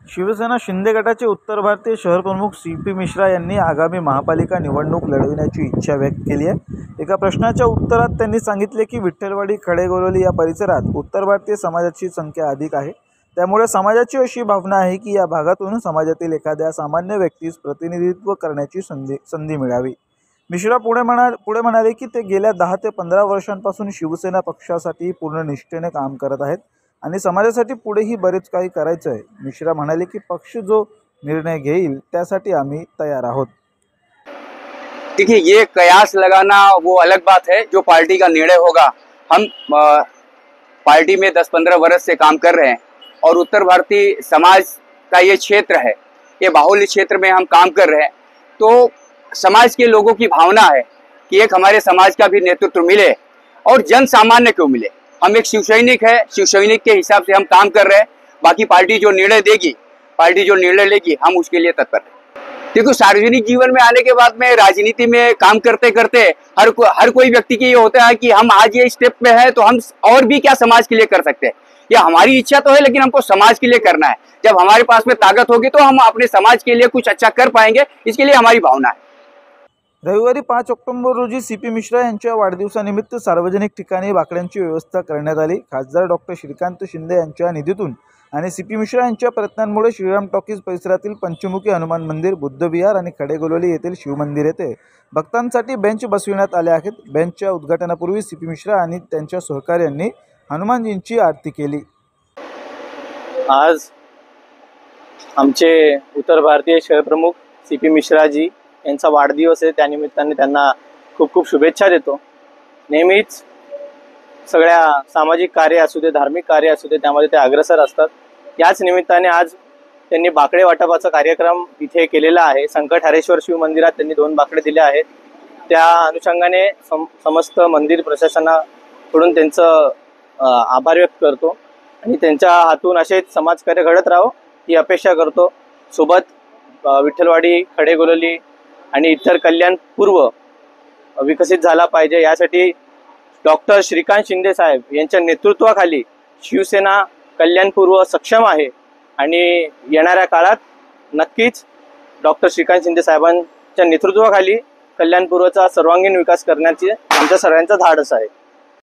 शिवसेना शिंदे गटाचे उत्तर भारतीय शहर प्रमुख सी.पी. मिश्रा यांनी आगामी महापालिका निवडणूक लढविण्याची इच्छा व्यक्त केली आहे। एका प्रश्नाच्या उत्तरात त्यांनी सांगितले की विठ्ठलवाडी, खडेगोलोली या परिसरात उत्तर भारतीय समाजाची संख्या अधिक आहे। त्यामुळे समाजाची अशी भावना आहे की या भागातून समाजातील एखाद्या सामान्य व्यक्तीस प्रतिनिधित्व करण्याची संधी मिळावी। मिश्रा पुढे म्हणाले की ते गेल्या 10 ते 15 वर्षांपासून शिवसेना पक्षासाठी पूर्ण निष्ठेने काम करत आहेत आणि समाजासाठी पुढेही बरेच काही करायचं आहे। मिश्रा म्हणाले की पक्ष जो निर्णय घेईल त्यासाठी आम्ही तैयार आहोत। देखिए, ये कयास लगाना वो अलग बात है, जो पार्टी का निर्णय होगा। हम पार्टी में 10-15 वर्ष से काम कर रहे हैं और उत्तर भारतीय समाज का ये क्षेत्र है, ये बाहुल्य क्षेत्र में हम काम कर रहे हैं। तो समाज के लोगों की भावना है कि एक हमारे समाज का भी नेतृत्व मिले और जन सामान्य को मिले। हम एक शिव सैनिक है, शिव सैनिक के हिसाब से हम काम कर रहे हैं। बाकी पार्टी जो निर्णय देगी, पार्टी जो निर्णय लेगी, हम उसके लिए तत्पर हैं। देखो, सार्वजनिक जीवन में आने के बाद में राजनीति में काम करते करते हर कोई व्यक्ति की ये होता है कि हम आज ये स्टेप पे है तो हम और भी क्या समाज के लिए कर सकते हैं। ये हमारी इच्छा तो है, लेकिन हमको समाज के लिए करना है। जब हमारे पास में ताकत होगी तो हम अपने समाज के लिए कुछ अच्छा कर पाएंगे, इसके लिए हमारी भावना है। रविवारी 5 ऑक्टोबर रोजी सी.पी. मिश्रा यांच्या वाढदिवसानिमित्त सार्वजनिक ठिकाणी बाकड्यांची व्यवस्था करण्यात आली। खासदार डॉक्टर श्रीकांत शिंदे यांच्या निधीतून आणि सी.पी. मिश्रा यांच्या प्रयत्नांमुळे श्रीराम टॉकीज परिसरातील पंचमुखी हनुमान मंदिर, बुद्ध विहार आणि खडेगोलोली येथील शिवमंदिर येथे भक्तांसाठी बेंच बसविण्यात आले आहेत। बेंचच्या उद्घाटनापूर्वी सी.पी. मिश्रा आणि त्यांच्या सहकाऱ्यांनी हनुमानजींची आरती केली। आज आमचे उत्तर भारतीय शहर प्रमुख सी.पी. मिश्राजी यांचा वाढदिवस आहे, त्यानिमित्ताने त्यांना खूप खूप शुभेच्छा देतो। नेहमीच सगळ्या सामाजिक कार्य असू दे, धार्मिक कार्य असू दे, त्यामध्ये ते अग्रेसर असतात। याच निमित्ताने आज त्यांनी बाकडे वाटपाचा कार्यक्रम इथे केलेला आहे। संकट हरेश्वर शिव मंदिरात त्यांनी 2 बाकडे दिले आहेत। त्या अनुषंगाने समस्त मंदिर प्रशासनाकडून त्यांचं आभार व्यक्त करतो आणि त्यांच्या हातून असेच समाजकार्य घडत राहो ही अपेक्षा करतो। सोबत विठ्ठलवाडी, खडेगोलोली आणि इतर कल्याणपूर्व विकसित झाला पाहिजे, यासाठी डॉक्टर श्रीकांत शिंदे साहेब यांच्या नेतृत्वाखाली शिवसेना कल्याणपूर्व सक्षम आहे आणि येणाऱ्या काळात नक्कीच डॉक्टर श्रीकांत शिंदे साहेबांच्या नेतृत्वाखाली कल्याणपूर्वचा सर्वांगीण विकास करण्याची आमच्या सर्वांचा धाडस आहे।